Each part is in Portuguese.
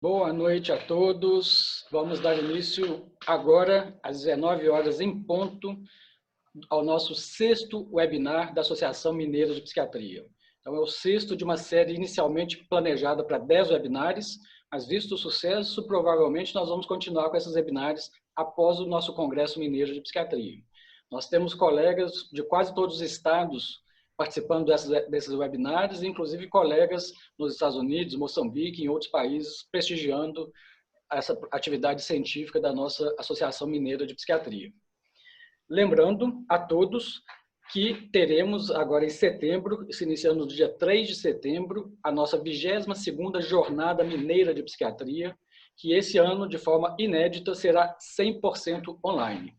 Boa noite a todos. Vamos dar início agora, às 19 horas em ponto, ao nosso sexto webinar da Associação Mineira de Psiquiatria. Então, é o sexto de uma série inicialmente planejada para 10 webinários, mas visto o sucesso, provavelmente nós vamos continuar com esses webinários após o nosso Congresso Mineiro de Psiquiatria. Nós temos colegas de quase todos os estados participando desses webinários, inclusive colegas nos Estados Unidos, Moçambique e em outros países, prestigiando essa atividade científica da nossa Associação Mineira de Psiquiatria. Lembrando a todos que teremos agora em setembro, se iniciando no dia 3 de setembro, a nossa 22ª Jornada Mineira de Psiquiatria, que esse ano, de forma inédita, será 100% online.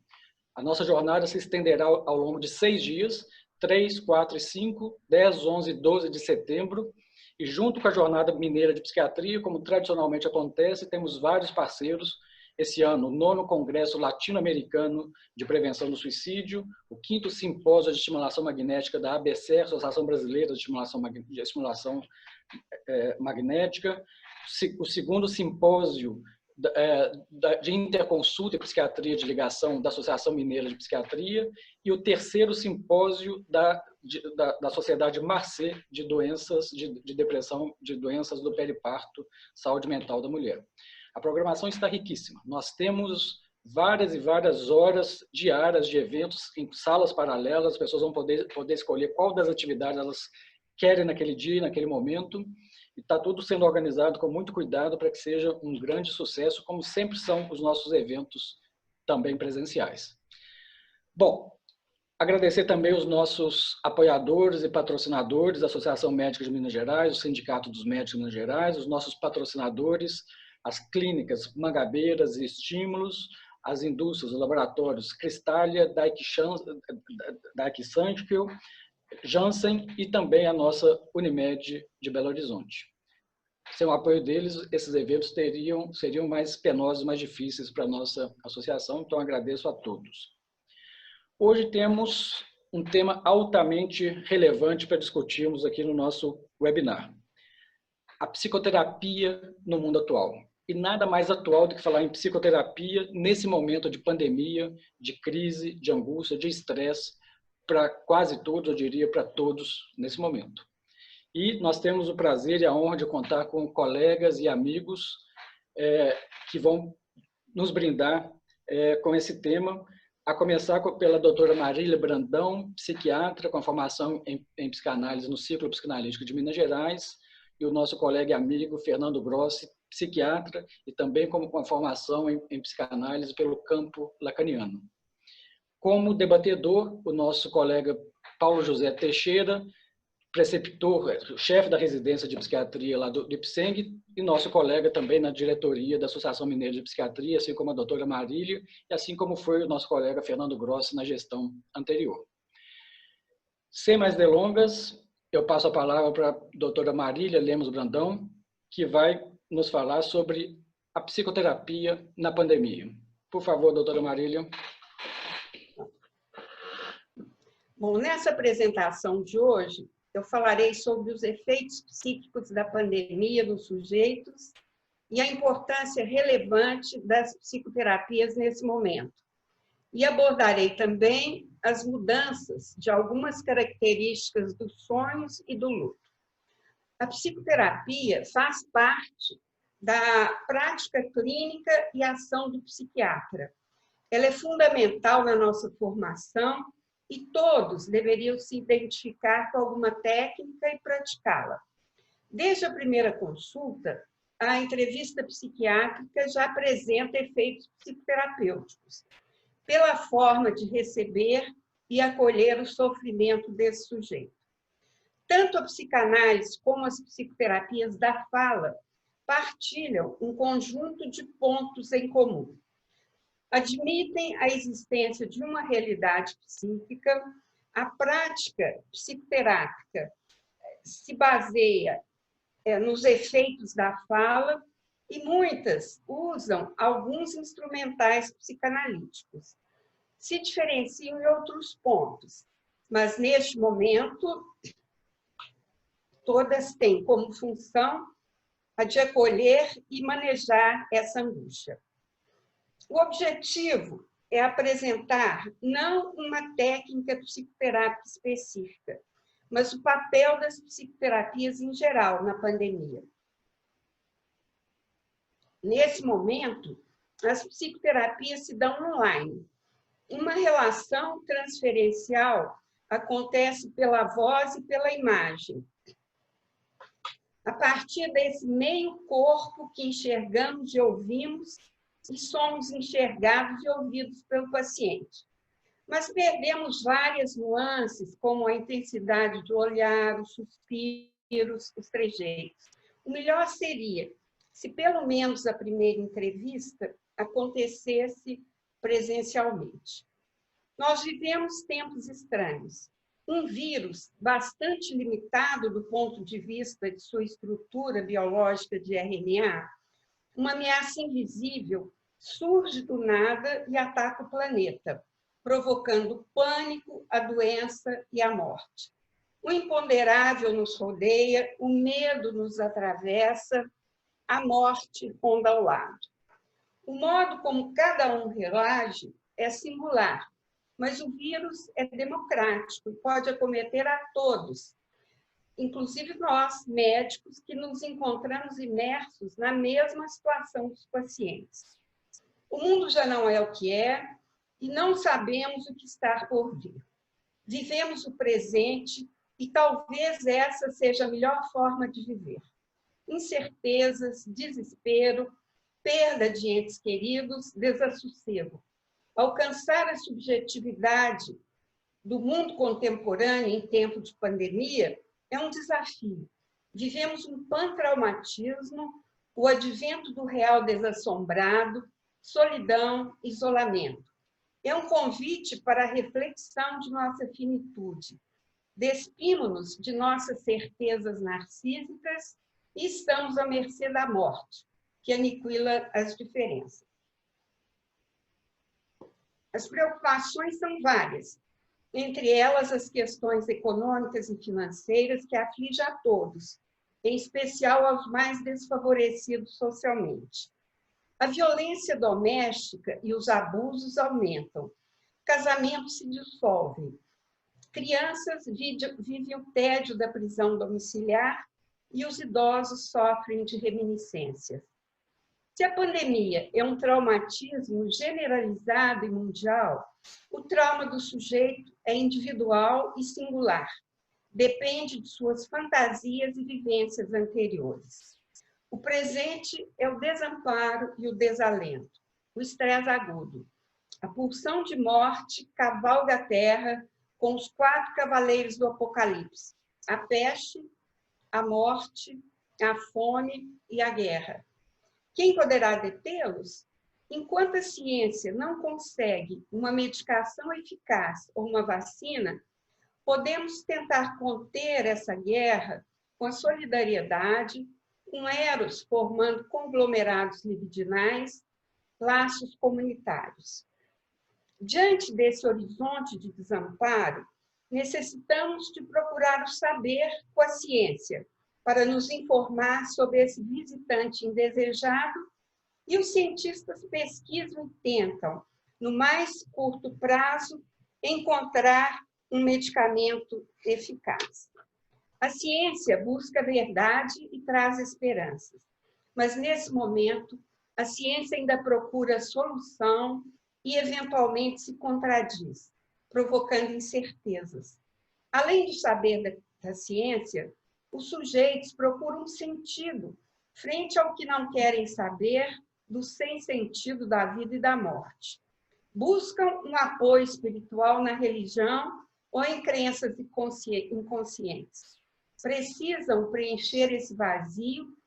A nossa jornada se estenderá ao longo de 6 dias, 3, 4 e 5, 10, 11 e 12 de setembro, e junto com a Jornada Mineira de Psiquiatria, como tradicionalmente acontece, temos vários parceiros. Esse ano, o 9º Congresso Latino-Americano de Prevenção do Suicídio, o 5º Simpósio de Estimulação Magnética da ABC, Associação Brasileira de Estimulação Magnética, o 2º Simpósio de Interconsulta e Psiquiatria de Ligação da Associação Mineira de Psiquiatria e o 3º Simpósio da Sociedade Marcé de Doenças de Depressão, de Doenças do Periparto, Saúde Mental da Mulher. A programação está riquíssima. Nós temos várias e várias horas diárias de eventos em salas paralelas, as pessoas vão poder escolher qual das atividades elas querem naquele dia, naquele momento, e está tudo sendo organizado com muito cuidado para que seja um grande sucesso, como sempre são os nossos eventos também presenciais. Bom, agradecer também os nossos apoiadores e patrocinadores, a Associação Médica de Minas Gerais, o Sindicato dos Médicos de Minas Gerais, os nossos patrocinadores, as clínicas Mangabeiras e Estímulos, as indústrias, os laboratórios Cristália, Daiichi Sankyo, Janssen e também a nossa Unimed de Belo Horizonte. Sem o apoio deles, esses eventos seriam mais penosos, mais difíceis para a nossa associação, então agradeço a todos. Hoje temos um tema altamente relevante para discutirmos aqui no nosso webinar. A psicoterapia no mundo atual. E nada mais atual do que falar em psicoterapia nesse momento de pandemia, de crise, de angústia, de estresse, para quase todos, eu diria para todos, nesse momento. E nós temos o prazer e a honra de contar com colegas e amigos que vão nos brindar com esse tema, a começar pela doutora Marília Brandão, psiquiatra com formação em psicanálise no Círculo Psicanalítico de Minas Gerais, e o nosso colega e amigo Fernando Grossi, psiquiatra, e também com formação em psicanálise pelo campo lacaniano. Como debatedor, o nosso colega Paulo José Teixeira, preceptor, chefe da residência de psiquiatria lá do IPSENG, e nosso colega também na diretoria da Associação Mineira de Psiquiatria, assim como a doutora Marília, e assim como foi o nosso colega Fernando Grossi na gestão anterior. Sem mais delongas, eu passo a palavra para a doutora Marília Lemos Brandão, que vai nos falar sobre a psicoterapia na pandemia. Por favor, doutora Marília. Bom, nessa apresentação de hoje, eu falarei sobre os efeitos psíquicos da pandemia nos sujeitos e a importância relevante das psicoterapias nesse momento. E abordarei também as mudanças de algumas características dos sonhos e do luto. A psicoterapia faz parte da prática clínica e ação do psiquiatra. Ela é fundamental na nossa formação e todos deveriam se identificar com alguma técnica e praticá-la. Desde a primeira consulta, a entrevista psiquiátrica já apresenta efeitos psicoterapêuticos, pela forma de receber e acolher o sofrimento desse sujeito. Tanto a psicanálise como as psicoterapias da fala partilham um conjunto de pontos em comum. Admitem a existência de uma realidade psíquica, a prática psicoterápica se baseia nos efeitos da fala e muitas usam alguns instrumentais psicanalíticos. Se diferenciam em outros pontos, mas neste momento todas têm como função a de acolher e manejar essa angústia. O objetivo é apresentar não uma técnica psicoterápica específica, mas o papel das psicoterapias em geral na pandemia. Nesse momento, as psicoterapias se dão online. Uma relação transferencial acontece pela voz e pela imagem. A partir desse meio corpo que enxergamos e ouvimos, e somos enxergados e ouvidos pelo paciente. Mas perdemos várias nuances, como a intensidade do olhar, os suspiros, os trejeitos. O melhor seria se pelo menos a primeira entrevista acontecesse presencialmente. Nós vivemos tempos estranhos. Um vírus bastante limitado do ponto de vista de sua estrutura biológica de RNA, uma ameaça invisível, surge do nada e ataca o planeta, provocando pânico, a doença e a morte. O imponderável nos rodeia, o medo nos atravessa, a morte ronda ao lado. O modo como cada um reage é singular, mas o vírus é democrático e pode acometer a todos, inclusive nós, médicos, que nos encontramos imersos na mesma situação dos pacientes. O mundo já não é o que é e não sabemos o que está por vir. Vivemos o presente e talvez essa seja a melhor forma de viver. Incertezas, desespero, perda de entes queridos, desassossego. Alcançar a subjetividade do mundo contemporâneo em tempo de pandemia é um desafio. Vivemos um pantraumatismo, o advento do real desassombrado, solidão, isolamento. É um convite para a reflexão de nossa finitude. Despimos-nos de nossas certezas narcísicas e estamos à mercê da morte, que aniquila as diferenças. As preocupações são várias, entre elas as questões econômicas e financeiras que afligem a todos, em especial aos mais desfavorecidos socialmente. A violência doméstica e os abusos aumentam, casamentos se dissolvem, crianças vivem o tédio da prisão domiciliar e os idosos sofrem de reminiscências. Se a pandemia é um traumatismo generalizado e mundial, o trauma do sujeito é individual e singular. Depende de suas fantasias e vivências anteriores. O presente é o desamparo e o desalento, o estresse agudo. A pulsão de morte cavalga a terra com os 4 cavaleiros do Apocalipse: a peste, a morte, a fome e a guerra. Quem poderá detê-los? Enquanto a ciência não consegue uma medicação eficaz ou uma vacina, podemos tentar conter essa guerra com a solidariedade, com eros formando conglomerados libidinais, laços comunitários. Diante desse horizonte de desamparo, necessitamos de procurar o saber com a ciência, para nos informar sobre esse visitante indesejado, e os cientistas pesquisam e tentam, no mais curto prazo, encontrar um medicamento eficaz. A ciência busca a verdade e traz esperanças, mas nesse momento a ciência ainda procura a solução e eventualmente se contradiz, provocando incertezas. Além de saber da ciência, os sujeitos procuram um sentido frente ao que não querem saber do sem sentido da vida e da morte. Buscam um apoio espiritual na religião ou em crenças inconscientes. Precisam preencher esse vazio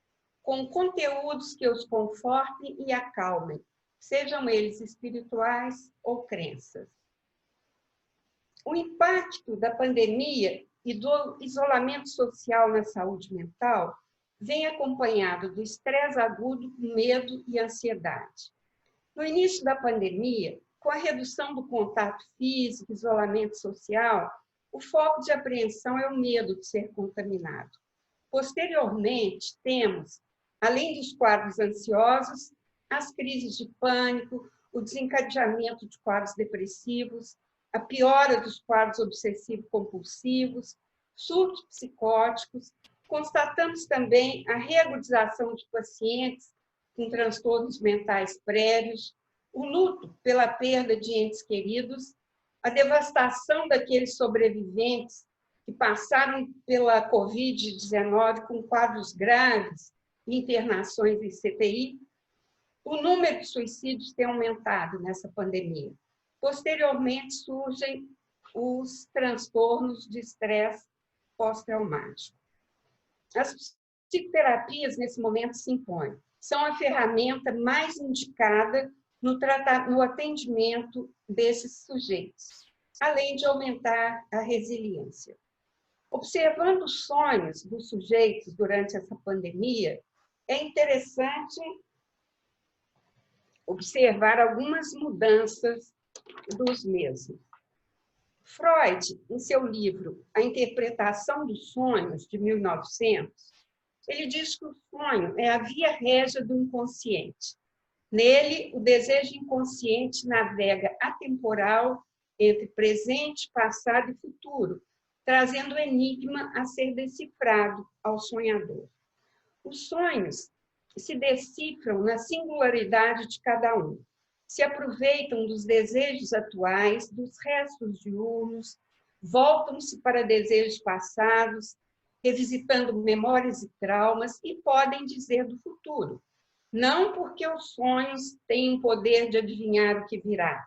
com conteúdos que os confortem e acalmem, sejam eles espirituais ou crenças. O impacto da pandemia e do isolamento social na saúde mental vem acompanhado do estresse agudo, medo e ansiedade. No início da pandemia, com a redução do contato físico, isolamento social, o foco de apreensão é o medo de ser contaminado. Posteriormente, temos além dos quadros ansiosos, as crises de pânico, o desencadeamento de quadros depressivos, a piora dos quadros obsessivo-compulsivos, surtos psicóticos. Constatamos também a reagudização de pacientes com transtornos mentais prévios, o luto pela perda de entes queridos, a devastação daqueles sobreviventes que passaram pela Covid-19 com quadros graves e internações em CTI. O número de suicídios tem aumentado nessa pandemia. Posteriormente, surgem os transtornos de estresse pós-traumático. As psicoterapias, nesse momento, se impõem. São a ferramenta mais indicada no atendimento desses sujeitos, além de aumentar a resiliência. Observando os sonhos dos sujeitos durante essa pandemia, é interessante observar algumas mudanças dos mesmos. Freud, em seu livro A Interpretação dos Sonhos, de 1900, ele diz que o sonho é a via régia do inconsciente. Nele, o desejo inconsciente navega atemporal entre presente, passado e futuro, trazendo o enigma a ser decifrado ao sonhador. Os sonhos se decifram na singularidade de cada um, se aproveitam dos desejos atuais, dos restos diurnos, voltam-se para desejos passados, revisitando memórias e traumas, e podem dizer do futuro. Não porque os sonhos têm o poder de adivinhar o que virá,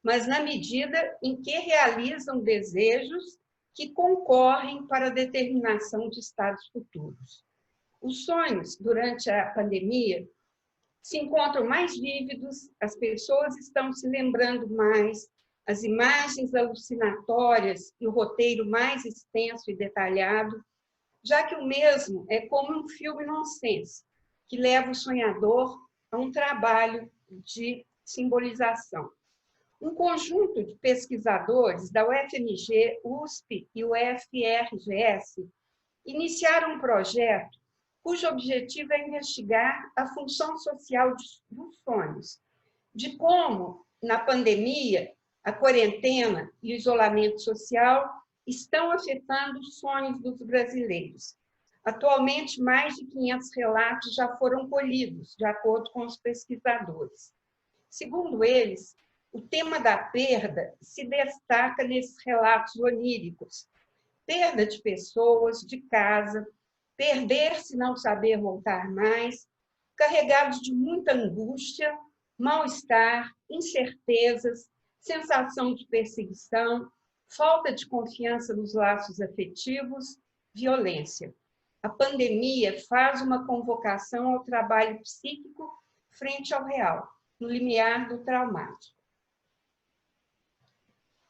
mas na medida em que realizam desejos que concorrem para a determinação de estados futuros. Os sonhos, durante a pandemia, se encontram mais vívidos, as pessoas estão se lembrando mais, as imagens alucinatórias e o roteiro mais extenso e detalhado, já que o mesmo é como um filme nonsense, que leva o sonhador a um trabalho de simbolização. Um conjunto de pesquisadores da UFMG, USP e UFRGS iniciaram um projeto cujo objetivo é investigar a função social dos sonhos, de como, na pandemia, a quarentena e o isolamento social estão afetando os sonhos dos brasileiros. Atualmente, mais de 500 relatos já foram colhidos, de acordo com os pesquisadores. Segundo eles, o tema da perda se destaca nesses relatos oníricos. Perda de pessoas, de casa, perder-se, não saber voltar mais, carregados de muita angústia, mal-estar, incertezas, sensação de perseguição, falta de confiança nos laços afetivos, violência. A pandemia faz uma convocação ao trabalho psíquico frente ao real, no limiar do traumático.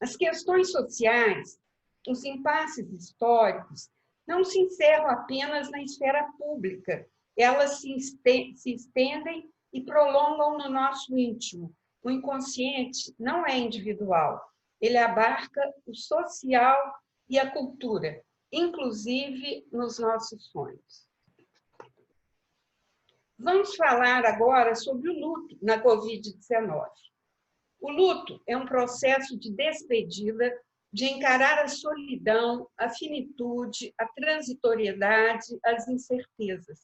As questões sociais, os impasses históricos, não se encerram apenas na esfera pública, elas se estendem e prolongam no nosso íntimo. O inconsciente não é individual, ele abarca o social e a cultura, inclusive nos nossos sonhos. Vamos falar agora sobre o luto na Covid-19. O luto é um processo de despedida, de encarar a solidão, a finitude, a transitoriedade, as incertezas.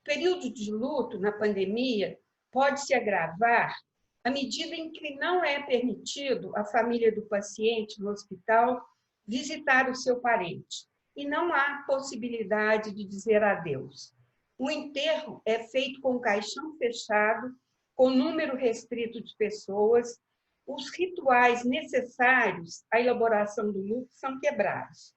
O período de luto na pandemia pode se agravar à medida em que não é permitido à família do paciente no hospital visitar o seu parente e não há possibilidade de dizer adeus. O enterro é feito com caixão fechado, com número restrito de pessoas. Os rituais necessários à elaboração do luto são quebrados.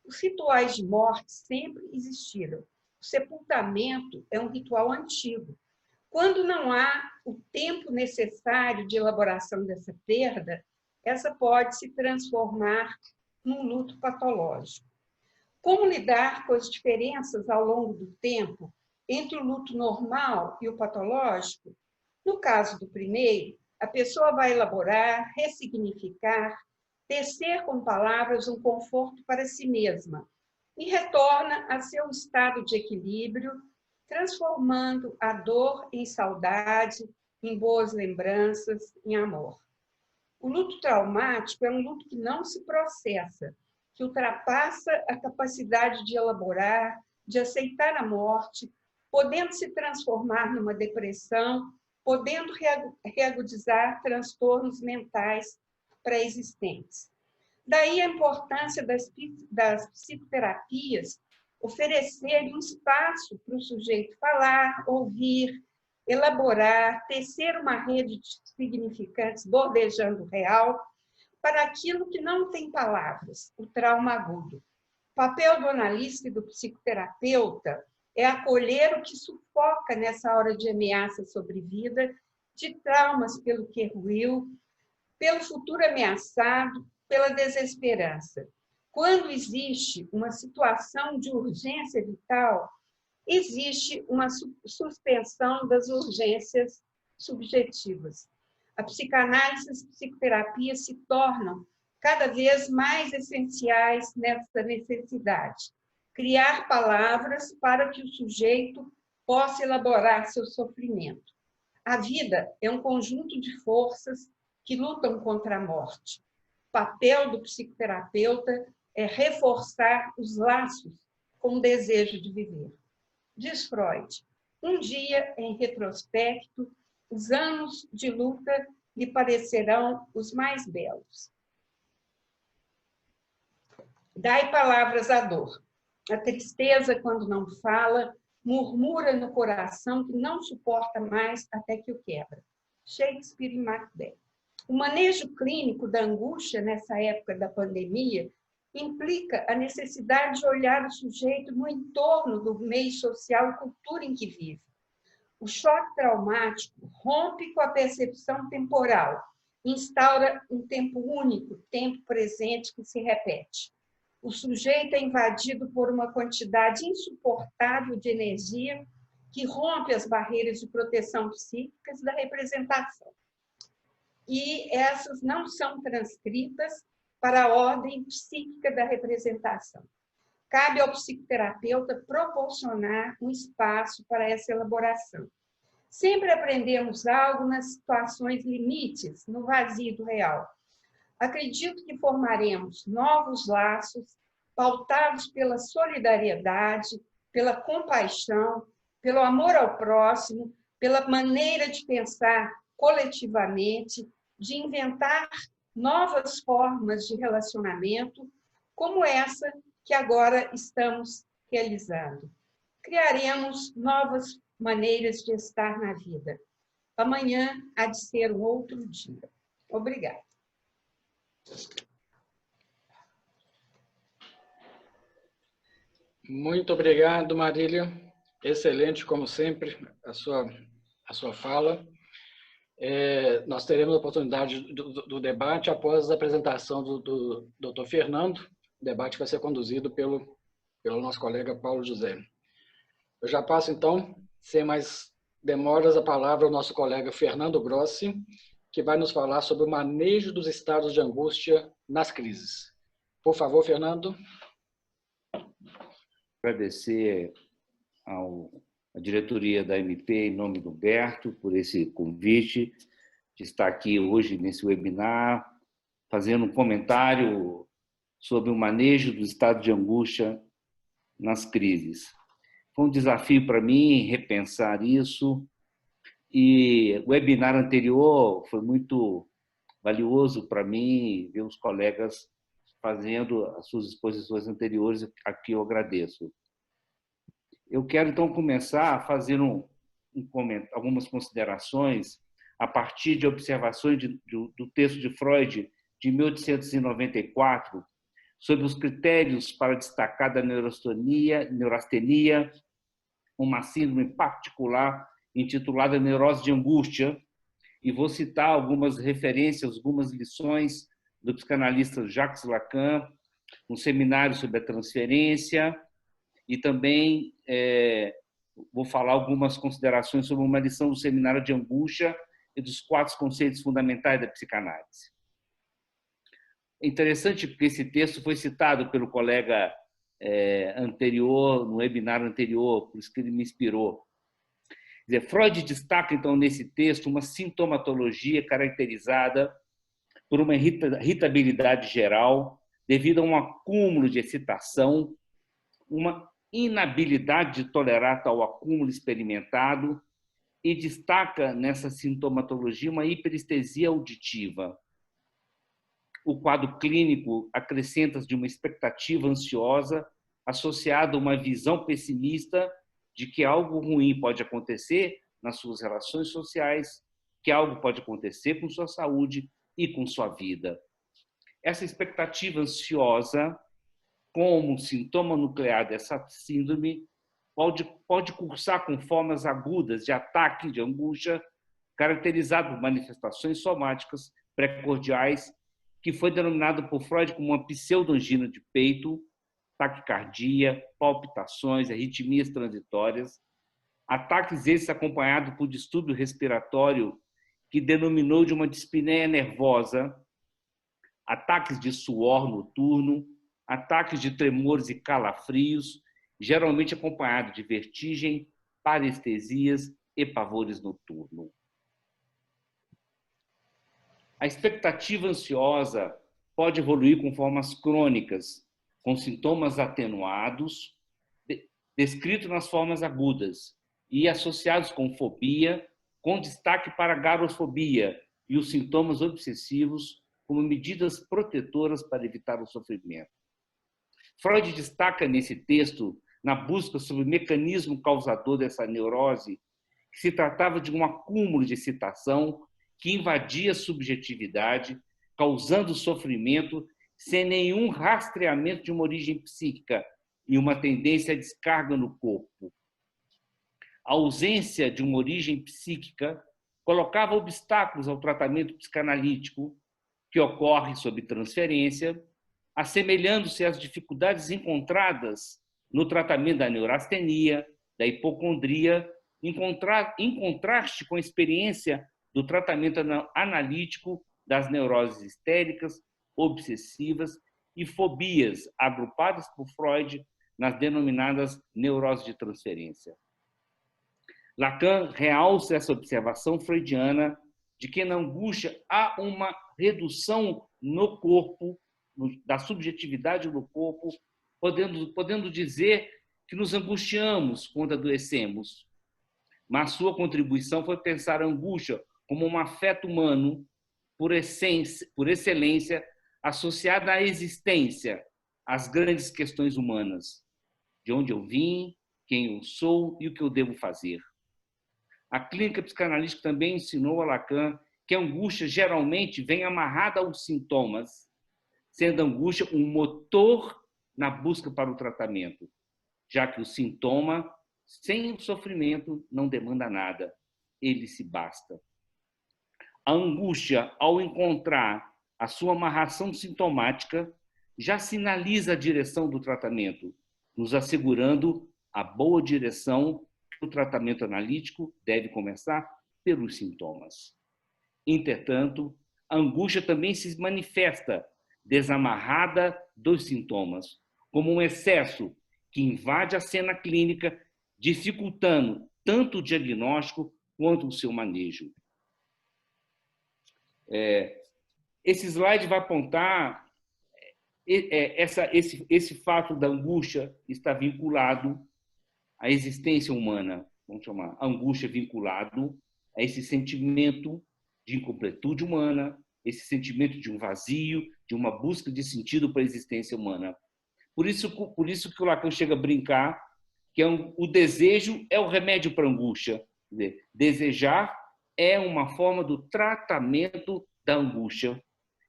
Os rituais de morte sempre existiram. O sepultamento é um ritual antigo. Quando não há o tempo necessário de elaboração dessa perda, essa pode se transformar num luto patológico. Como lidar com as diferenças ao longo do tempo entre o luto normal e o patológico? No caso do primeiro, a pessoa vai elaborar, ressignificar, tecer com palavras um conforto para si mesma e retorna a seu estado de equilíbrio, transformando a dor em saudade, em boas lembranças, em amor. O luto traumático é um luto que não se processa, que ultrapassa a capacidade de elaborar, de aceitar a morte, podendo se transformar numa depressão, podendo reagudizar transtornos mentais pré-existentes. Daí a importância das psicoterapias oferecerem um espaço para o sujeito falar, ouvir, elaborar, tecer uma rede de significantes bordejando o real para aquilo que não tem palavras, o trauma agudo. O papel do analista e do psicoterapeuta é acolher o que sufoca nessa hora de ameaça sobre vida, de traumas pelo que ruiu, pelo futuro ameaçado, pela desesperança. Quando existe uma situação de urgência vital, existe uma suspensão das urgências subjetivas. A psicanálise e as psicoterapias se tornam cada vez mais essenciais nessa necessidade. Criar palavras para que o sujeito possa elaborar seu sofrimento. A vida é um conjunto de forças que lutam contra a morte. O papel do psicoterapeuta é reforçar os laços com o desejo de viver. Diz Freud, um dia, em retrospecto, os anos de luta lhe parecerão os mais belos. Dai palavras à dor. A tristeza, quando não fala, murmura no coração que não suporta mais até que o quebra. Shakespeare e Macbeth. O manejo clínico da angústia nessa época da pandemia implica a necessidade de olhar o sujeito no entorno do meio social e cultura em que vive. O choque traumático rompe com a percepção temporal, instaura um tempo único, tempo presente que se repete. O sujeito é invadido por uma quantidade insuportável de energia que rompe as barreiras de proteção psíquicas da representação. E essas não são transcritas para a ordem psíquica da representação. Cabe ao psicoterapeuta proporcionar um espaço para essa elaboração. Sempre aprendemos algo nas situações limites, no vazio do real. Acredito que formaremos novos laços pautados pela solidariedade, pela compaixão, pelo amor ao próximo, pela maneira de pensar coletivamente, de inventar novas formas de relacionamento, como essa que agora estamos realizando. Criaremos novas maneiras de estar na vida. Amanhã há de ser um outro dia. Obrigada. Muito obrigado, Marília. Excelente, como sempre, a sua fala. Nós teremos a oportunidade do debate após a apresentação do Dr. Fernando. O debate vai ser conduzido pelo nosso colega Paulo José. Eu já passo, então, sem mais demoras, a palavra ao nosso colega Fernando Grossi, que vai nos falar sobre o manejo dos estados de angústia nas crises. Por favor, Fernando. Agradecer à diretoria da MP, em nome do Berto, por esse convite de estar aqui hoje nesse webinar, fazendo um comentário sobre o manejo do estado de angústia nas crises. Foi um desafio para mim repensar isso, e o webinar anterior foi muito valioso para mim ver os colegas fazendo as suas exposições anteriores, a que eu agradeço. Eu quero, então, começar fazendo algumas considerações a partir de observações do texto de Freud, de 1894, sobre os critérios para destacar da neurastenia, uma síndrome particular intitulada neurose de angústia, e vou citar algumas referências, algumas lições do psicanalista Jacques Lacan, um seminário sobre a transferência, e também vou falar algumas considerações sobre uma lição do seminário de angústia e dos 4 conceitos fundamentais da psicanálise. É interessante porque esse texto foi citado pelo colega anterior, no webinar anterior, por isso que ele me inspirou. Quer dizer, Freud destaca, então, nesse texto, uma sintomatologia caracterizada por uma irritabilidade geral, devido a um acúmulo de excitação, uma inabilidade de tolerar tal acúmulo experimentado, e destaca nessa sintomatologia uma hiperestesia auditiva. O quadro clínico acrescenta de uma expectativa ansiosa associada a uma visão pessimista de que algo ruim pode acontecer nas suas relações sociais, que algo pode acontecer com sua saúde e com sua vida. Essa expectativa ansiosa, como sintoma nuclear dessa síndrome, pode cursar com formas agudas de ataque de angústia, caracterizado por manifestações somáticas precordiais, que foi denominado por Freud como uma pseudoangina de peito, taquicardia, palpitações, arritmias transitórias, ataques esses acompanhados por distúrbio respiratório, que denominou de uma dispneia nervosa, ataques de suor noturno, ataques de tremores e calafrios, geralmente acompanhado de vertigem, parestesias e pavores noturnos. A expectativa ansiosa pode evoluir com formas crônicas, com sintomas atenuados, descritos nas formas agudas, e associados com fobia, com destaque para a garofobia e os sintomas obsessivos como medidas protetoras para evitar o sofrimento. Freud destaca nesse texto, na busca sobre o mecanismo causador dessa neurose, que se tratava de um acúmulo de excitação que invadia a subjetividade, causando sofrimento sem nenhum rastreamento de uma origem psíquica e uma tendência à descarga no corpo. A ausência de uma origem psíquica colocava obstáculos ao tratamento psicanalítico, que ocorre sob transferência, assemelhando-se às dificuldades encontradas no tratamento da neurastenia, da hipocondria, em contraste com a experiência do tratamento analítico das neuroses histéricas, obsessivas e fobias, agrupadas por Freud nas denominadas neuroses de transferência. Lacan realça essa observação freudiana de que na angústia há uma redução no corpo, da subjetividade no corpo, podendo dizer que nos angustiamos quando adoecemos. Mas sua contribuição foi pensar a angústia como um afeto humano, por excelência, associada à existência, às grandes questões humanas. De onde eu vim, quem eu sou e o que eu devo fazer. A clínica psicanalítica também ensinou a Lacan que a angústia geralmente vem amarrada aos sintomas, sendo a angústia um motor na busca para o tratamento, já que o sintoma, sem o sofrimento, não demanda nada, ele se basta. A angústia, ao encontrar a sua amarração sintomática, já sinaliza a direção do tratamento, nos assegurando a boa direção que o tratamento analítico deve começar pelos sintomas. Entretanto, a angústia também se manifesta desamarrada dos sintomas, como um excesso que invade a cena clínica, dificultando tanto o diagnóstico quanto o seu manejo. Esse slide vai apontar esse fato da angústia está vinculado à existência humana, vamos chamar, a angústia vinculado a esse sentimento de incompletude humana, esse sentimento de um vazio, de uma busca de sentido para a existência humana. Por isso que o Lacan chega a brincar que o desejo é o remédio para a angústia. Quer dizer, desejar é uma forma do tratamento da angústia.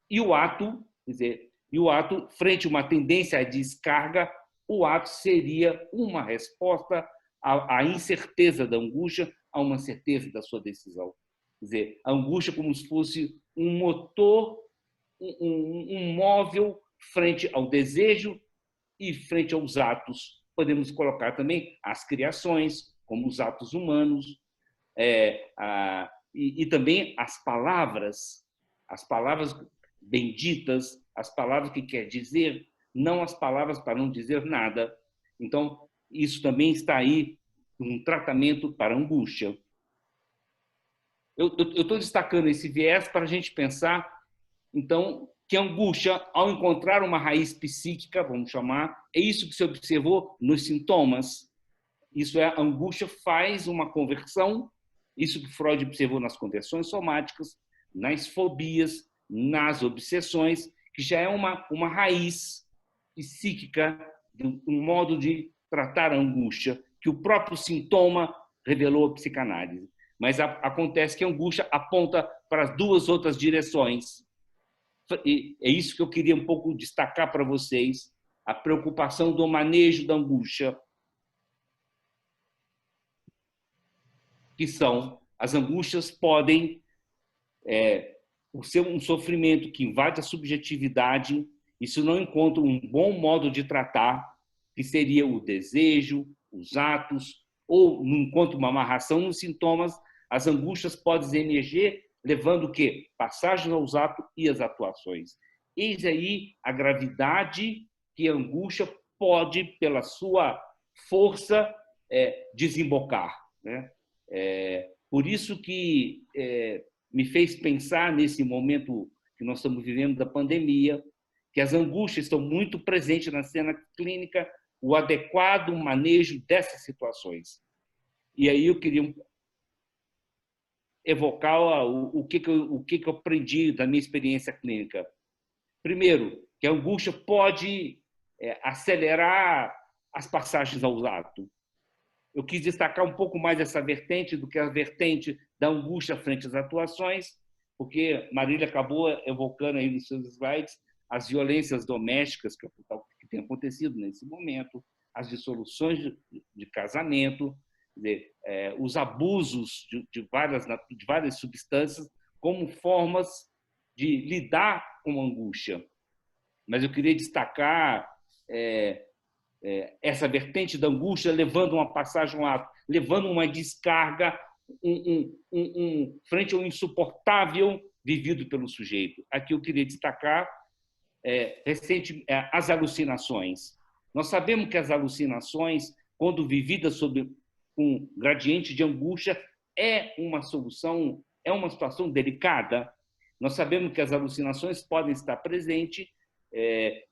E o ato, frente a uma tendência à descarga, o ato seria uma resposta à incerteza da angústia, a uma certeza da sua decisão. Quer dizer, a angústia como se fosse um motor, um móvel frente ao desejo e frente aos atos. Podemos colocar também as criações, como os atos humanos, e também as palavras benditas, as palavras que quer dizer não as palavras para não dizer nada. Então, isso também está aí, um tratamento para angústia. Eu estou destacando esse viés para a gente pensar, então, que a angústia, ao encontrar uma raiz psíquica, vamos chamar, é isso que se observou nos sintomas. Isso é, a angústia faz uma conversão, isso que Freud observou nas conversões somáticas, nas fobias, nas obsessões, que já é uma raiz psíquica, um modo de tratar a angústia, que o próprio sintoma revelou a psicanálise. Mas acontece que a angústia aponta para as duas outras direções. E é isso que eu queria um pouco destacar para vocês, a preocupação do manejo da angústia, que são, as angústias podem ser um sofrimento que invade a subjetividade, e se não encontra um bom modo de tratar, que seria o desejo, os atos, ou não encontra uma amarração nos sintomas, as angústias podem emerger, levando o quê? Passagem aos atos e às atuações. Eis aí a gravidade que a angústia pode, pela sua força, desembocar, né? Por isso que me fez pensar nesse momento que nós estamos vivendo da pandemia, que as angústias estão muito presentes na cena clínica, o adequado manejo dessas situações. E aí eu queria evocar o que eu aprendi da minha experiência clínica. Primeiro, que a angústia pode acelerar as passagens aos atos. Eu quis destacar um pouco mais essa vertente do que a vertente da angústia frente às atuações, porque Marília acabou evocando aí nos seus slides as violências domésticas que tem acontecido nesse momento, as dissoluções de casamento, os abusos de várias substâncias como formas de lidar com a angústia. Mas eu queria destacar essa vertente da angústia, levando uma passagem ao ato, levando uma descarga frente ao insuportável vivido pelo sujeito. Aqui eu queria destacar as alucinações. Nós sabemos que as alucinações, quando vividas sob um gradiente de angústia, é uma solução, é uma situação delicada. Nós sabemos que as alucinações podem estar presentes,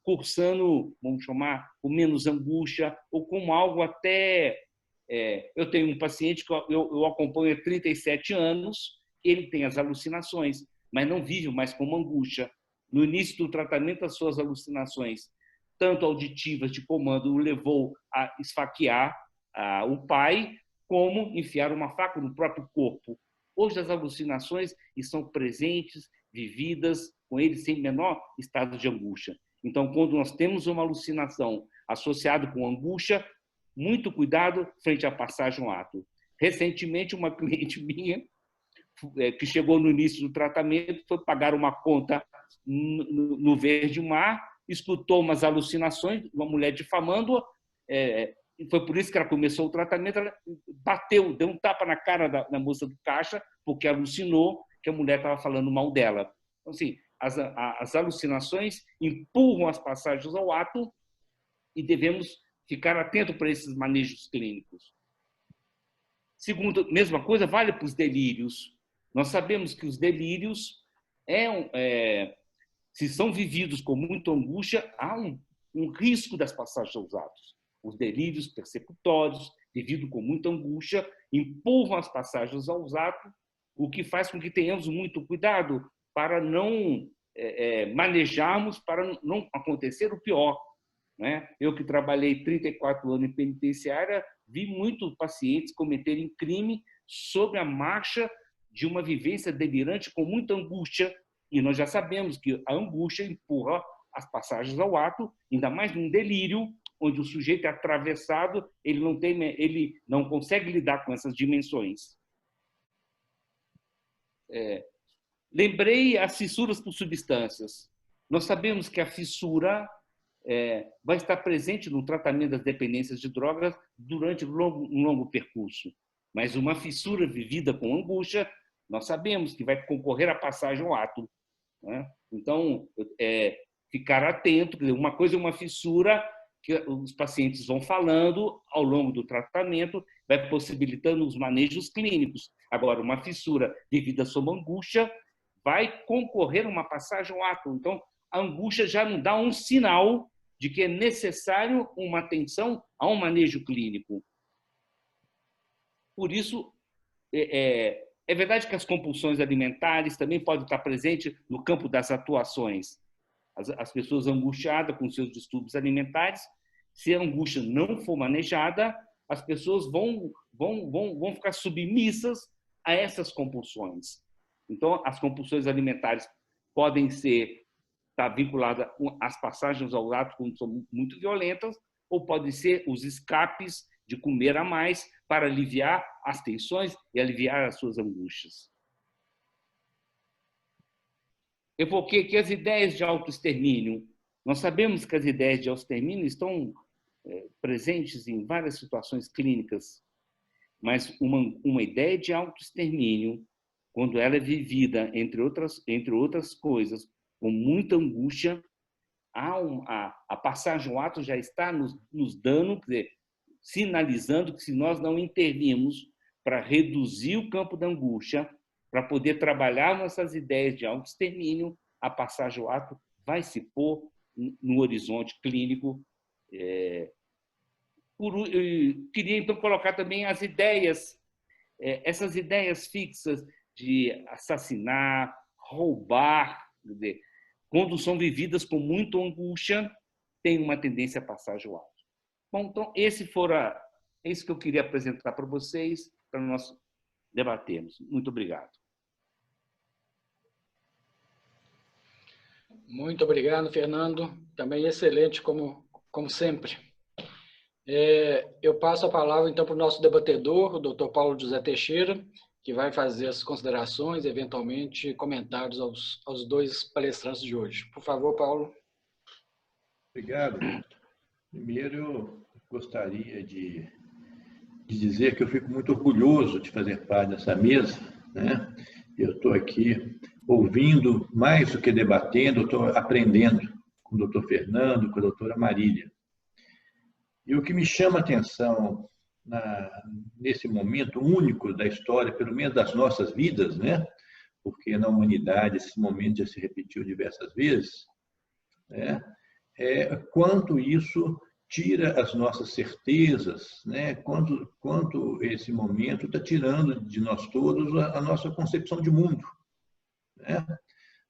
cursando, vamos chamar, com menos angústia, ou com algo até... eu tenho um paciente que eu acompanho há 37 anos, ele tem as alucinações, mas não vive mais como angústia. No início do tratamento, as suas alucinações, tanto auditivas de comando, o levou a esfaquear o pai, como enfiar uma faca no próprio corpo. Hoje as alucinações estão presentes, vividas, com ele sem menor estado de angústia. Então, quando nós temos uma alucinação associada com angústia, muito cuidado frente à passagem ao ato. Recentemente, uma cliente minha, que chegou no início do tratamento, foi pagar uma conta no Verde Mar, escutou umas alucinações, uma mulher difamando-a, foi por isso que ela começou o tratamento, ela bateu, deu um tapa na cara da moça do caixa, porque alucinou que a mulher estava falando mal dela. Então, assim, as alucinações empurram as passagens ao ato e devemos ficar atentos para esses manejos clínicos. Segundo, mesma coisa vale para os delírios. Nós sabemos que os delírios, se são vividos com muita angústia, há um risco das passagens aos atos. Os delírios persecutórios, vividos com muita angústia, empurram as passagens aos atos, o que faz com que tenhamos muito cuidado para não manejarmos, para não acontecer o pior. Né? Eu que trabalhei 34 anos em penitenciária, vi muitos pacientes cometerem crime sobre a marcha de uma vivência delirante com muita angústia, e nós já sabemos que a angústia empurra as passagens ao ato, ainda mais num delírio, onde o sujeito é atravessado, ele não consegue lidar com essas dimensões. Lembrei as fissuras por substâncias. Nós sabemos que a fissura vai estar presente no tratamento das dependências de drogas durante um longo percurso. Mas uma fissura vivida com angústia, nós sabemos que vai concorrer à passagem ao ato. Né? Então, ficar atento. Quer dizer, uma coisa é uma fissura que os pacientes vão falando ao longo do tratamento, vai possibilitando os manejos clínicos. Agora, uma fissura devido à sua angústia vai concorrer a uma passagem ao ato. Então, a angústia já não dá um sinal de que é necessário uma atenção a um manejo clínico. Por isso, é verdade que as compulsões alimentares também podem estar presentes no campo das atuações. As pessoas angustiadas com seus distúrbios alimentares, se a angústia não for manejada, as pessoas vão ficar submissas a essas compulsões. Então, as compulsões alimentares podem estar vinculadas às passagens ao ato quando são muito violentas, ou podem ser os escapes de comer a mais para aliviar as tensões e aliviar as suas angústias. Evoquei aqui as ideias de autoextermínio. Nós sabemos que as ideias de autoextermínio estão presentes em várias situações clínicas, mas uma ideia de autoextermínio, quando ela é vivida, entre outras coisas, com muita angústia, a passagem ao ato já está nos dando, quer dizer, sinalizando que se nós não intervirmos para reduzir o campo da angústia, para poder trabalhar nossas ideias de autoextermínio, a passagem ao ato vai se pôr no horizonte clínico. Queria, então, colocar também as ideias, essas ideias fixas de assassinar, roubar, quer dizer, quando são vividas com muita angústia, tem uma tendência a passagem ao ato. Bom, então, isso que eu queria apresentar para vocês, para nós debatermos. Muito obrigado. Muito obrigado, Fernando. Também excelente, como sempre. Eu passo a palavra, então, para o nosso debatedor, o Dr. Paulo José Teixeira, que vai fazer as considerações, eventualmente comentários aos dois palestrantes de hoje. Por favor, Paulo. Obrigado. Primeiro, eu gostaria de dizer que eu fico muito orgulhoso de fazer parte dessa mesa, né? Eu estou aqui ouvindo, mais do que debatendo, eu estou aprendendo com o doutor Fernando, com a doutora Marília. E o que me chama a atenção nesse momento único da história, pelo menos das nossas vidas, né? Porque na humanidade esse momento já se repetiu diversas vezes, né? É quanto isso tira as nossas certezas, né? Quanto esse momento está tirando de nós todos a nossa concepção de mundo, né?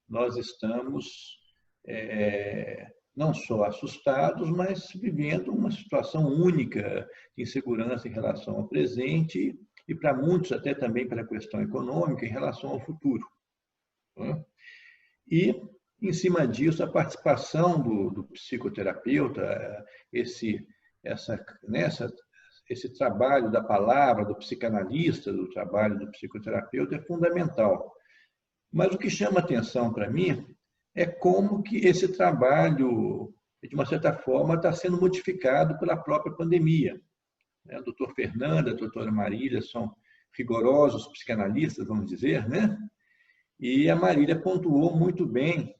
Nós estamos não só assustados, mas vivendo uma situação única de insegurança em relação ao presente e, para muitos, até também pela questão econômica, em relação ao futuro, né? E, em cima disso, a participação do psicoterapeuta, esse trabalho da palavra, do psicanalista, do trabalho do psicoterapeuta é fundamental. Mas o que chama atenção para mim é como que esse trabalho, de uma certa forma, está sendo modificado pela própria pandemia. O doutor Fernando, a doutora Marília são rigorosos psicanalistas, vamos dizer, né? E a Marília pontuou muito bem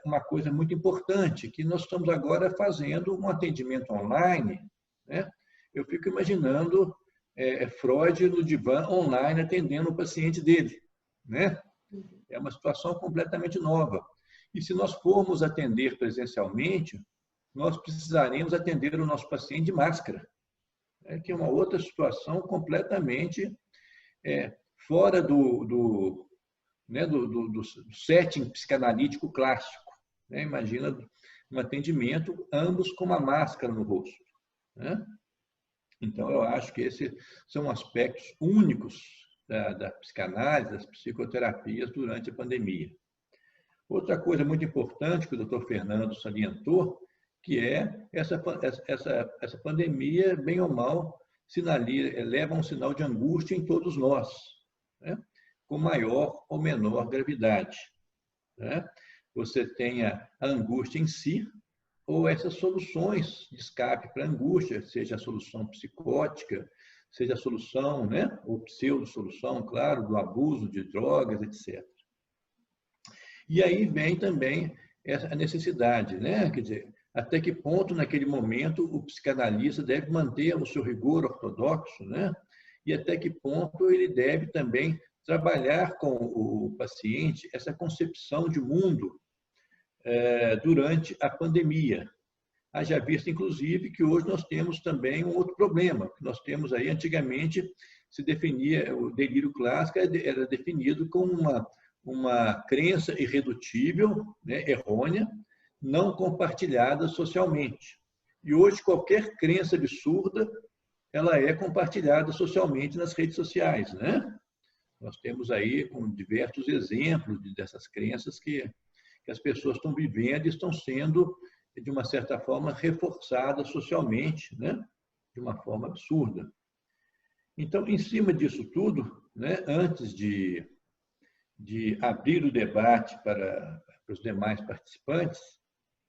uma coisa muito importante, que nós estamos agora fazendo um atendimento online, né? Eu fico imaginando Freud no divã online atendendo o paciente dele, né? É uma situação completamente nova. E se nós formos atender presencialmente, nós precisaremos atender o nosso paciente de máscara, que é uma outra situação completamente fora do setting psicanalítico clássico, né? Imagina um atendimento, ambos com uma máscara no rosto, né? Então, eu acho que esses são aspectos únicos da psicanálise, das psicoterapias durante a pandemia. Outra coisa muito importante que o doutor Fernando salientou, que é essa pandemia, bem ou mal, leva um sinal de angústia em todos nós, né? Com maior ou menor gravidade, né? Você tem a angústia em si, ou essas soluções de escape para a angústia, seja a solução psicótica, seja a solução, né, ou pseudo-solução, claro, do abuso de drogas, etc. E aí vem também a necessidade, né? Quer dizer, até que ponto, naquele momento, o psicanalista deve manter o seu rigor ortodoxo, né? E até que ponto ele deve também trabalhar com o paciente essa concepção de mundo durante a pandemia. Haja visto, inclusive, que hoje nós temos também um outro problema. Nós temos aí, antigamente, se definia, o delírio clássico era definido como uma crença irredutível, né, errônea, não compartilhada socialmente. E hoje, qualquer crença absurda, ela é compartilhada socialmente nas redes sociais, né? Nós temos aí diversos exemplos dessas crenças que as pessoas estão vivendo e estão sendo, de uma certa forma, reforçadas socialmente, né? De uma forma absurda. Então, em cima disso tudo, né, antes de abrir o debate para os demais participantes,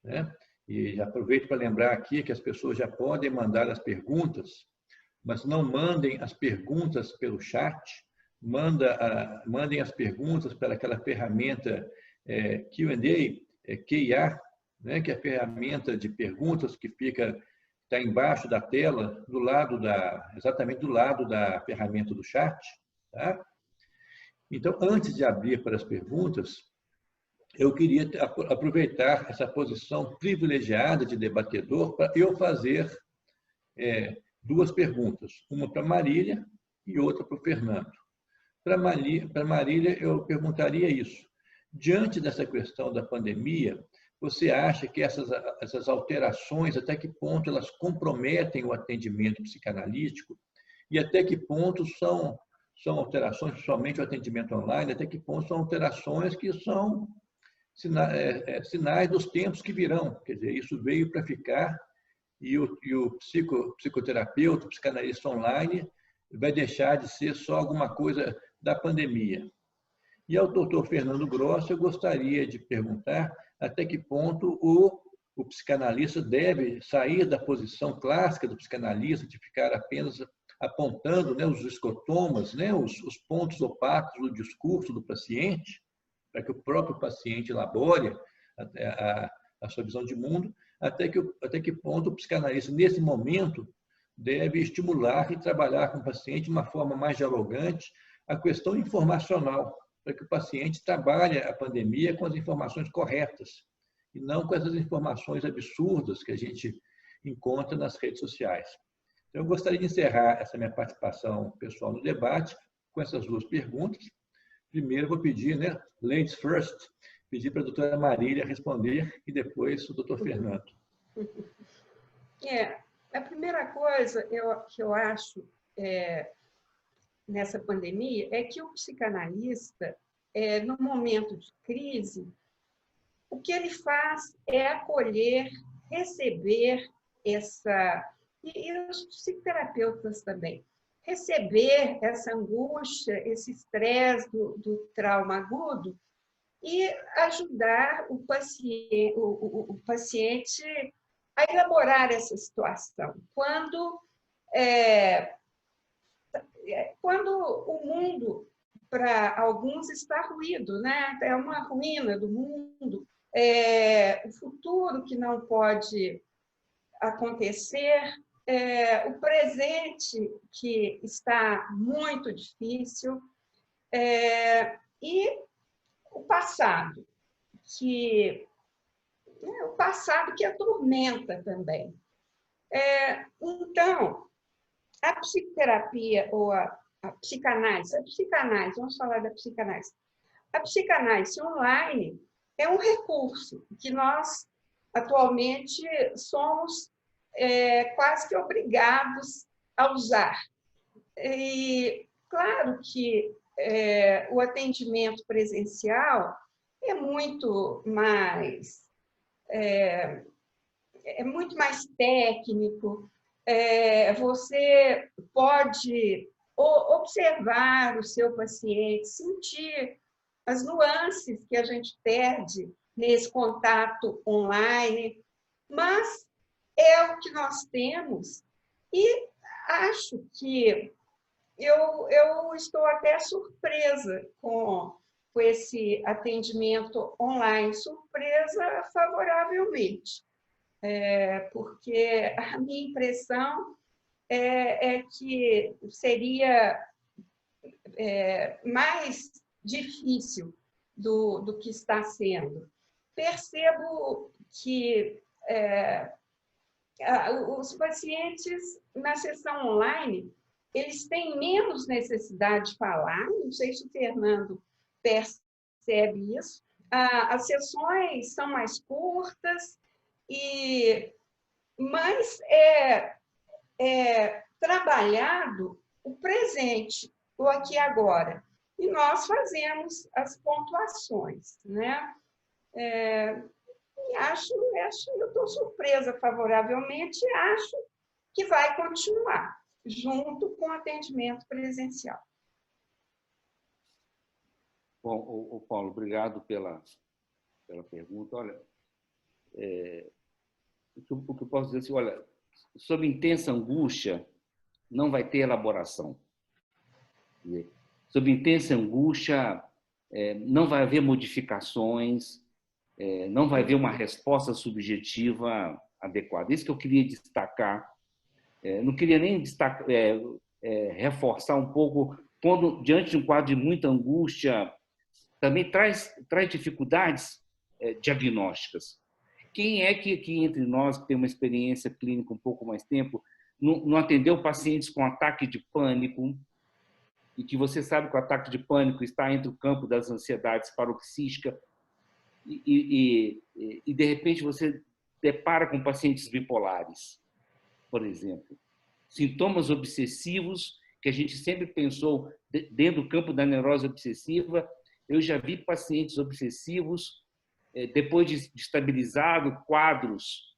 né, e aproveito para lembrar aqui que as pessoas já podem mandar as perguntas, mas não mandem as perguntas pelo chat, mandem as perguntas pela aquela ferramenta Q&A, QIA, né, que é a ferramenta de perguntas que está embaixo da tela, exatamente do lado da ferramenta do chat. Tá? Então, antes de abrir para as perguntas, eu queria aproveitar essa posição privilegiada de debatedor para eu fazer duas perguntas, uma para Marília e outra para o Fernando. Para Marília, eu perguntaria isso. Diante dessa questão da pandemia, você acha que essas alterações, até que ponto elas comprometem o atendimento psicanalítico e até que ponto são alterações, somente o atendimento online, até que ponto são alterações que são sinais dos tempos que virão? Quer dizer, isso veio para ficar e o psicoterapeuta, o psicanalista online, vai deixar de ser só alguma coisa da pandemia. E ao doutor Fernando Grosso, eu gostaria de perguntar até que ponto o psicanalista deve sair da posição clássica do psicanalista, de ficar apenas apontando, né, os escotomas, né, os pontos opacos do discurso do paciente, para que o próprio paciente elabore a sua visão de mundo, até que ponto o psicanalista, nesse momento, deve estimular e trabalhar com o paciente de uma forma mais dialogante a questão informacional, para que o paciente trabalhe a pandemia com as informações corretas e não com essas informações absurdas que a gente encontra nas redes sociais. Então, eu gostaria de encerrar essa minha participação pessoal no debate com essas duas perguntas. Primeiro, vou pedir, né, ladies first, pedir para a doutora Marília responder e depois o doutor Fernando. A primeira coisa que eu acho nessa pandemia é que o psicanalista, no momento de crise, o que ele faz é acolher, receber e os psicoterapeutas também, receber essa angústia, esse estresse do trauma agudo e ajudar o paciente a elaborar essa situação. Quando o mundo, para alguns, está ruído, né? É uma ruína do mundo, o futuro que não pode acontecer, o presente que está muito difícil, e o passado que atormenta também. Então, a psicoterapia ou a psicanálise, vamos falar da psicanálise. A psicanálise online é um recurso que nós, atualmente, somos quase que obrigados a usar. E, claro que o atendimento presencial é muito mais técnico. Você pode observar o seu paciente, sentir as nuances que a gente perde nesse contato online, mas é o que nós temos e acho que eu estou até surpresa com com esse atendimento online? Surpresa favoravelmente, porque a minha impressão é que seria mais difícil do que está sendo. Percebo que os pacientes na sessão online, eles têm menos necessidade de falar, não sei se o Fernando percebe isso. As sessões são mais curtas, mas é trabalhado o presente, o aqui e agora. E nós fazemos as pontuações, né? Eu estou surpresa favoravelmente e acho que vai continuar, junto com o atendimento presencial. Bom, Paulo, obrigado pela pergunta. Olha, o que eu posso dizer assim, olha, sob intensa angústia, não vai ter elaboração. Sob intensa angústia, não vai haver modificações, não vai haver uma resposta subjetiva adequada. Isso que eu queria destacar. Não queria nem reforçar um pouco, quando, diante de um quadro de muita angústia, também traz dificuldades diagnósticas. Quem é que aqui entre nós, que tem uma experiência clínica um pouco mais tempo, não atendeu pacientes com ataque de pânico, e que você sabe que o ataque de pânico está entre o campo das ansiedades paroxísticas, e de repente você depara com pacientes bipolares, por exemplo. Sintomas obsessivos, que a gente sempre pensou dentro do campo da neurose obsessiva. Eu já vi pacientes obsessivos, depois de estabilizado, quadros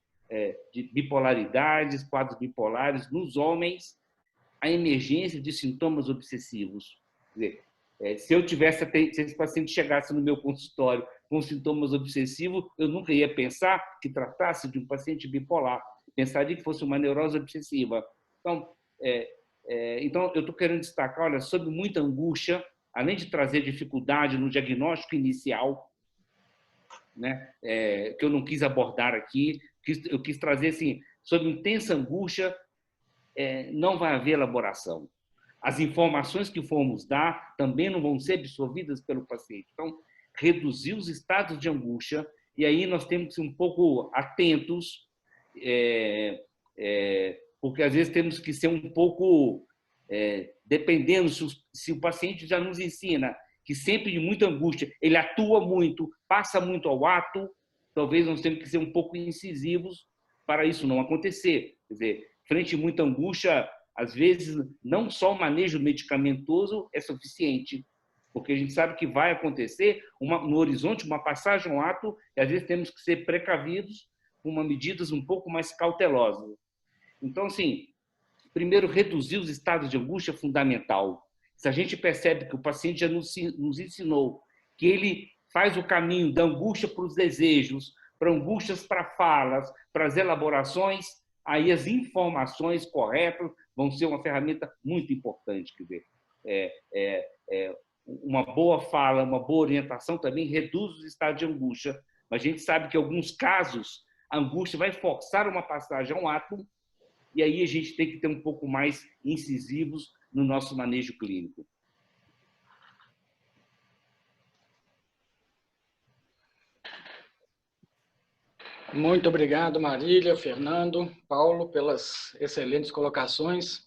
de bipolaridades, quadros bipolares nos homens, a emergência de sintomas obsessivos. Quer dizer, se esse paciente chegasse no meu consultório com sintomas obsessivos, eu nunca ia pensar que tratasse de um paciente bipolar, pensaria que fosse uma neurose obsessiva. Então eu estou querendo destacar, olha, sob muita angústia, além de trazer dificuldade no diagnóstico inicial, né, que eu não quis abordar aqui, eu quis trazer assim, sob intensa angústia, não vai haver elaboração. As informações que formos dar também não vão ser absorvidas pelo paciente. Então, reduzir os estados de angústia, e aí nós temos que ser um pouco atentos, porque às vezes temos que ser um pouco, dependendo, se o paciente já nos ensina que sempre de muita angústia, ele atua muito, passa muito ao ato, talvez nós temos que ser um pouco incisivos para isso não acontecer. Quer dizer, frente a muita angústia, às vezes, não só o manejo medicamentoso é suficiente, porque a gente sabe que vai acontecer no horizonte uma passagem ao ato, e às vezes temos que ser precavidos com medidas um pouco mais cautelosas. Então, assim, primeiro, reduzir os estados de angústia é fundamental. Se a gente percebe que o paciente já nos ensinou que ele faz o caminho da angústia para os desejos, para angústias para falas, para as elaborações, aí as informações corretas vão ser uma ferramenta muito importante. Quer dizer, uma boa fala, uma boa orientação também reduz os estados de angústia, mas a gente sabe que em alguns casos a angústia vai forçar uma passagem a um ato, e aí a gente tem que ter um pouco mais incisivos no nosso manejo clínico. Muito obrigado, Marília, Fernando, Paulo, pelas excelentes colocações.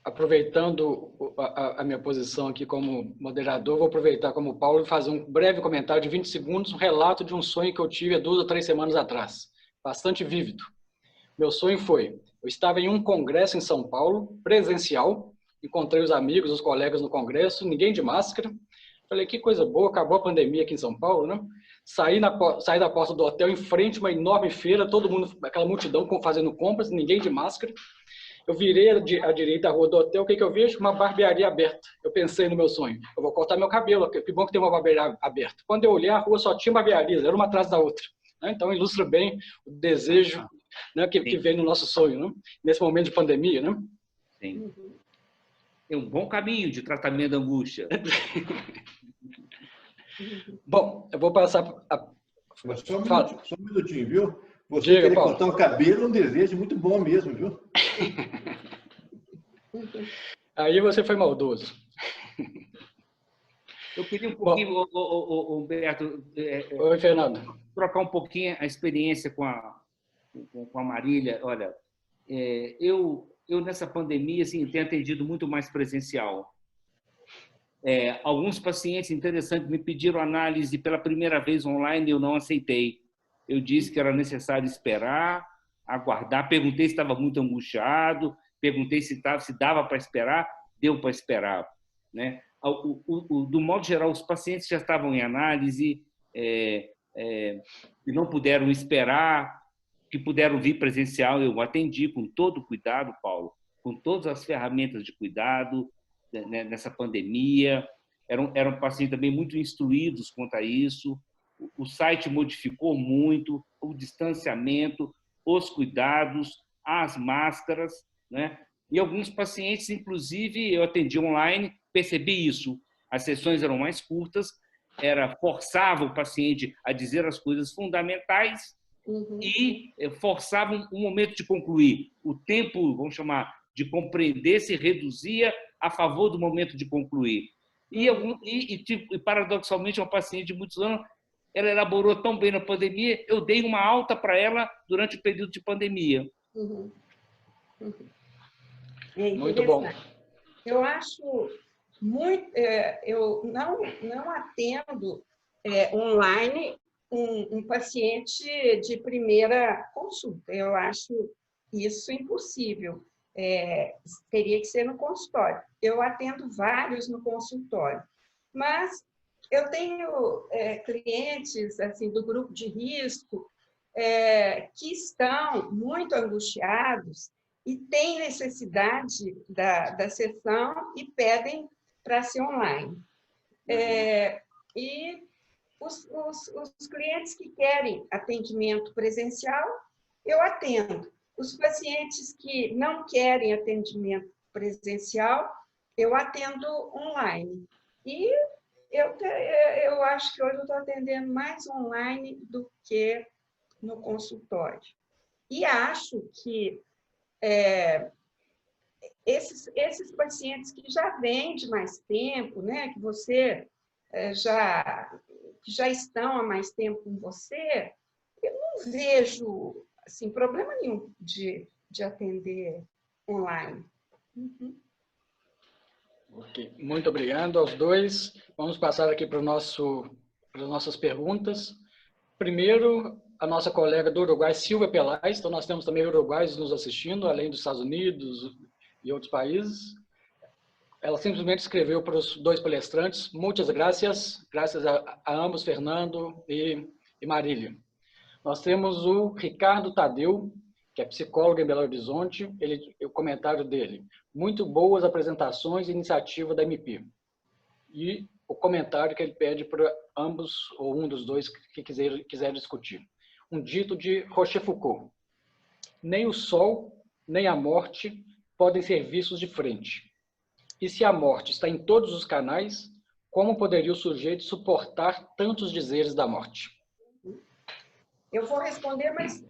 Aproveitando a minha posição aqui como moderador, vou aproveitar como Paulo e fazer um breve comentário de 20 segundos, um relato de um sonho que eu tive há 2 ou 3 semanas atrás, bastante vívido. Meu sonho foi, eu estava em um congresso em São Paulo, presencial, encontrei os amigos, os colegas no congresso, ninguém de máscara. Falei, que coisa boa, acabou a pandemia aqui em São Paulo, né? Saí da porta do hotel, em frente a uma enorme feira, todo mundo, aquela multidão fazendo compras, ninguém de máscara. Eu virei à direita da rua do hotel, o que eu vejo? Uma barbearia aberta. Eu pensei no meu sonho, eu vou cortar meu cabelo, que bom que tem uma barbearia aberta. Quando eu olhei, a rua só tinha barbearias, era uma atrás da outra. Então, ilustra bem o desejo, né, que vem no nosso sonho, né? Nesse momento de pandemia. Né? Sim. É um bom caminho de tratamento da angústia. Bom, eu vou passar a... Mas só um minutinho, viu? Você Diga, querer Paulo. cortar o cabelo é um desejo muito bom mesmo, viu? Aí você foi maldoso. Eu queria um pouquinho, Humberto, Oi, Fernando. trocar um pouquinho a experiência com a Marília. Olha, eu nessa pandemia assim, tenho atendido muito mais presencial. Alguns pacientes interessantes me pediram análise pela primeira vez online e eu não aceitei. Eu disse que era necessário esperar, aguardar. Perguntei se estava muito angustiado, perguntei se dava para esperar, deu para esperar, né? Do modo geral, os pacientes já estavam em análise e não puderam esperar, que puderam vir presencial. Eu atendi com todo o cuidado, Paulo, com todas as ferramentas de cuidado nessa pandemia. Eram pacientes também muito instruídos quanto a isso. O site modificou muito o distanciamento, os cuidados, as máscaras, né? E alguns pacientes, inclusive, eu atendi online, percebi isso. As sessões eram mais curtas, forçava o paciente a dizer as coisas fundamentais e forçava um momento de concluir. O tempo, vamos chamar, de compreender se reduzia a favor do momento de concluir. E paradoxalmente, uma paciente de muitos anos, ela elaborou tão bem na pandemia, eu dei uma alta para ela durante o período de pandemia. Muito bom. Eu acho muito... eu não atendo online um paciente de primeira consulta. Eu acho isso impossível. Teria que ser no consultório. Eu atendo vários no consultório. Mas eu tenho clientes assim, do grupo de risco que estão muito angustiados e têm necessidade da sessão e pedem para ser online. E os clientes que querem atendimento presencial, eu atendo. Os pacientes que não querem atendimento presencial, eu atendo online. E eu acho que hoje eu estou atendendo mais online do que no consultório. E acho que esses pacientes que já vêm de mais tempo, né, que você que já estão há mais tempo com você, eu não vejo assim, problema nenhum de atender online. Okay. Muito obrigado aos dois. Vamos passar aqui para as nossas perguntas. Primeiro, a nossa colega do Uruguai, Silvia Pelais. Então, nós temos também uruguaios nos assistindo, além dos Estados Unidos e outros países. Ela simplesmente escreveu para os dois palestrantes: muitas graças, graças a ambos, Fernando e Marília. Nós temos o Ricardo Tadeu, que é psicólogo em Belo Horizonte. O comentário dele: muito boas apresentações e iniciativa da MP. E o comentário que ele pede para ambos, ou um dos dois que quiser discutir. Um dito de Rochefoucauld: nem o sol, nem a morte podem ser vistos de frente. E se a morte está em todos os canais, como poderia o sujeito suportar tantos dizeres da morte? Eu vou responder, mas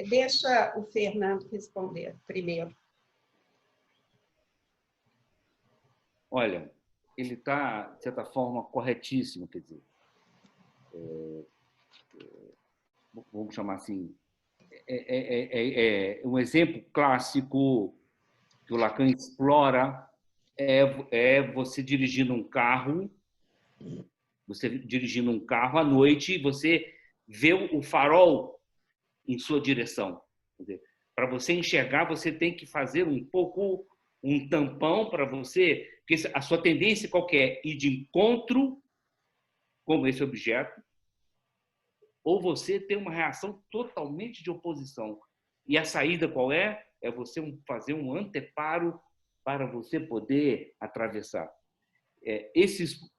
deixa o Fernando responder primeiro. Olha, ele está, de certa forma, corretíssimo, quer dizer, vamos chamar assim, um exemplo clássico que o Lacan explora você dirigindo um carro à noite, você vê o farol em sua direção. Para você enxergar, você tem que fazer um tampão para você, porque a sua tendência qual que é? Ir de encontro com esse objeto, ou você tem uma reação totalmente de oposição. E a saída qual é? É você fazer um anteparo para você poder atravessar.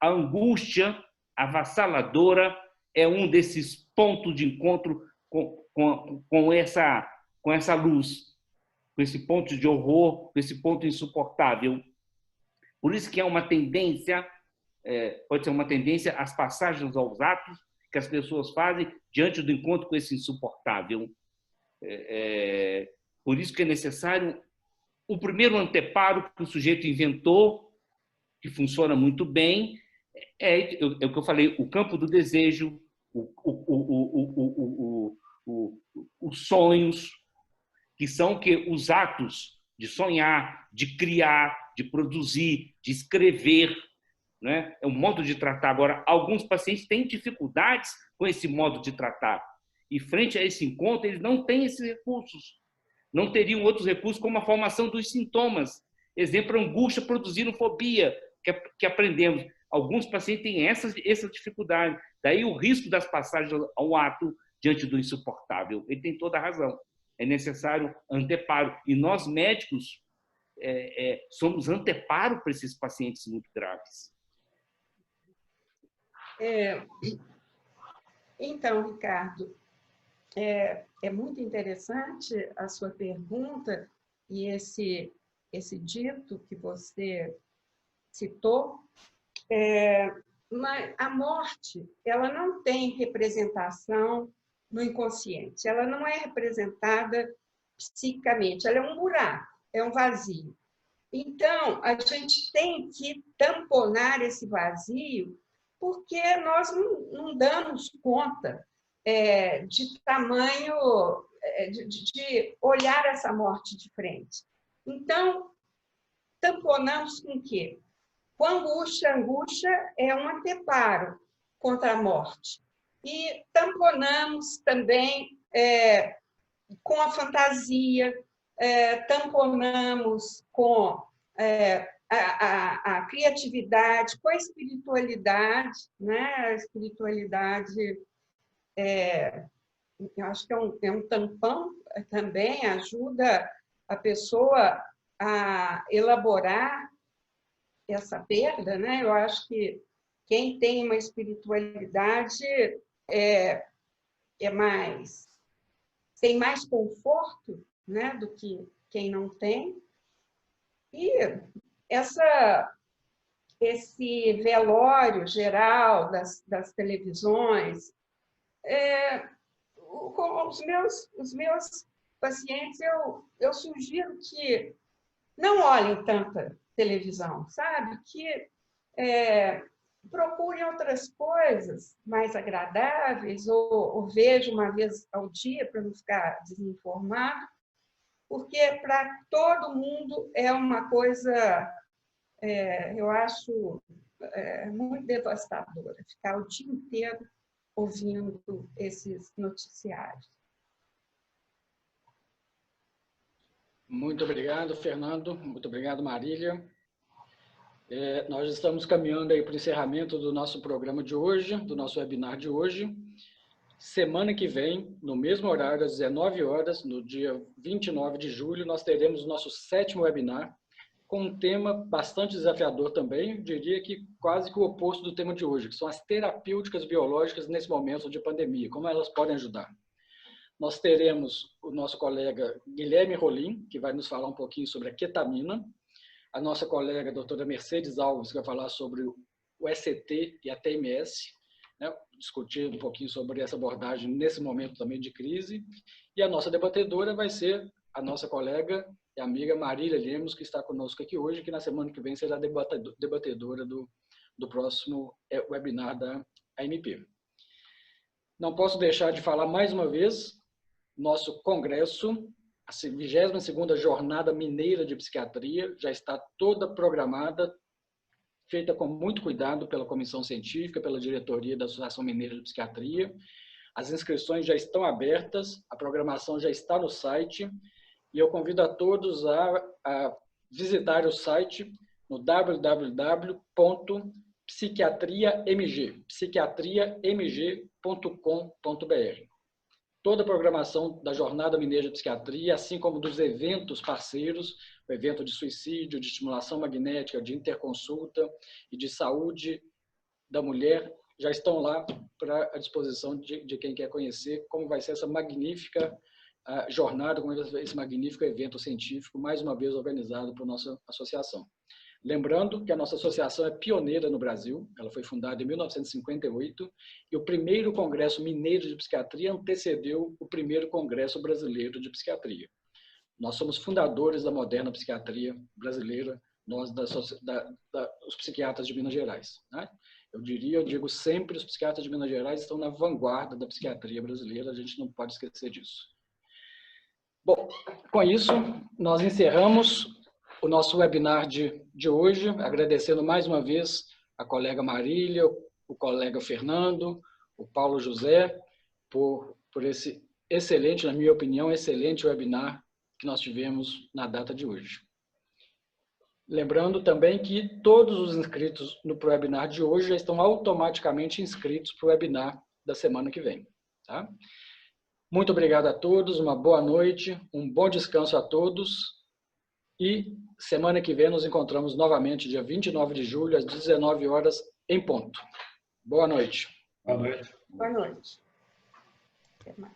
A angústia avassaladora é um desses pontos de encontro com essa luz, com esse ponto de horror, com esse ponto insuportável. Por isso que é uma tendência, pode ser uma tendência às passagens aos atos que as pessoas fazem diante do encontro com esse insuportável. Por isso que é necessário o primeiro anteparo que o sujeito inventou, que funciona muito bem, é o que eu falei, o campo do desejo, os sonhos, que são os atos de sonhar, de criar, de produzir, de escrever, né? É um modo de tratar. Agora, alguns pacientes têm dificuldades com esse modo de tratar. E, frente a esse encontro, eles não têm esses recursos. Não teriam outros recursos, como a formação dos sintomas. Exemplo, angústia produzindo fobia, que aprendemos. Alguns pacientes têm essa dificuldade. Daí o risco das passagens ao ato diante do insuportável. Ele tem toda a razão. É necessário anteparo. E nós, médicos, somos anteparo para esses pacientes muito graves. Então, Ricardo, é muito interessante a sua pergunta e esse dito que você citou. Mas a morte, ela não tem representação no inconsciente, ela não é representada psiquicamente, ela é um buraco, é um vazio. Então, a gente tem que tamponar esse vazio, porque nós não damos conta de tamanho, de olhar essa morte de frente. Então, tamponamos com o quê? Com angústia. Angústia é um anteparo contra a morte. E tamponamos também com a fantasia, tamponamos com a criatividade, com a espiritualidade, né? A espiritualidade, eu acho que é um tampão também, ajuda a pessoa a elaborar essa perda, né? Eu acho que quem tem uma espiritualidade tem mais conforto, né, do que quem não tem. E esse velório geral das televisões, com os meus pacientes, eu sugiro que não olhem tanta televisão, sabe? Que procurem outras coisas mais agradáveis, ou vejam uma vez ao dia para não ficar desinformado, porque para todo mundo é uma coisa, eu acho, muito devastadora, ficar o dia inteiro ouvindo esses noticiários. Muito obrigado, Fernando. Muito obrigado, Marília. Nós estamos caminhando aí para o encerramento do nosso programa de hoje, do nosso webinar de hoje. Semana que vem, no mesmo horário, às 19 horas, no dia 29 de julho, nós teremos o nosso 7º webinar, com um tema bastante desafiador também, eu diria que quase que o oposto do tema de hoje, que são as terapêuticas biológicas nesse momento de pandemia, como elas podem ajudar. Nós teremos o nosso colega Guilherme Rolim, que vai nos falar um pouquinho sobre a ketamina, a nossa colega a doutora Mercedes Alves, que vai falar sobre o ECT e a TMS, né? Discutir um pouquinho sobre essa abordagem nesse momento também de crise. E a nossa debatedora vai ser a nossa colega e amiga Marília Lemos, que está conosco aqui hoje, que na semana que vem será debatedora do próximo webinar da AMP. Não posso deixar de falar mais uma vez, nosso congresso, a 22ª Jornada Mineira de Psiquiatria, já está toda programada, feita com muito cuidado pela comissão científica, pela diretoria da Associação Mineira de Psiquiatria. As inscrições já estão abertas, a programação já está no site, e eu convido a todos a visitar o site no psiquiatriamg.com.br. Toda a programação da Jornada Mineira de Psiquiatria, assim como dos eventos parceiros, o evento de suicídio, de estimulação magnética, de interconsulta e de saúde da mulher, já estão lá para a disposição de quem quer conhecer como vai ser essa magnífica jornada, como vai ser esse magnífico evento científico, mais uma vez organizado por nossa associação. Lembrando que a nossa associação é pioneira no Brasil, ela foi fundada em 1958 e o primeiro Congresso Mineiro de Psiquiatria antecedeu o primeiro Congresso Brasileiro de Psiquiatria. Nós somos fundadores da moderna psiquiatria brasileira, nós, os psiquiatras de Minas Gerais. Né? Eu digo sempre, os psiquiatras de Minas Gerais estão na vanguarda da psiquiatria brasileira, a gente não pode esquecer disso. Bom, com isso, nós encerramos o nosso webinar de hoje, agradecendo mais uma vez a colega Marília, o colega Fernando, o Paulo José, por esse excelente, na minha opinião, excelente webinar que nós tivemos na data de hoje. Lembrando também que todos os inscritos no webinar de hoje já estão automaticamente inscritos para o webinar da semana que vem. Tá? Muito obrigado a todos, uma boa noite, um bom descanso a todos e semana que vem nos encontramos novamente, dia 29 de julho, às 19 horas, em ponto. Boa noite. Boa noite. Boa noite. Até mais.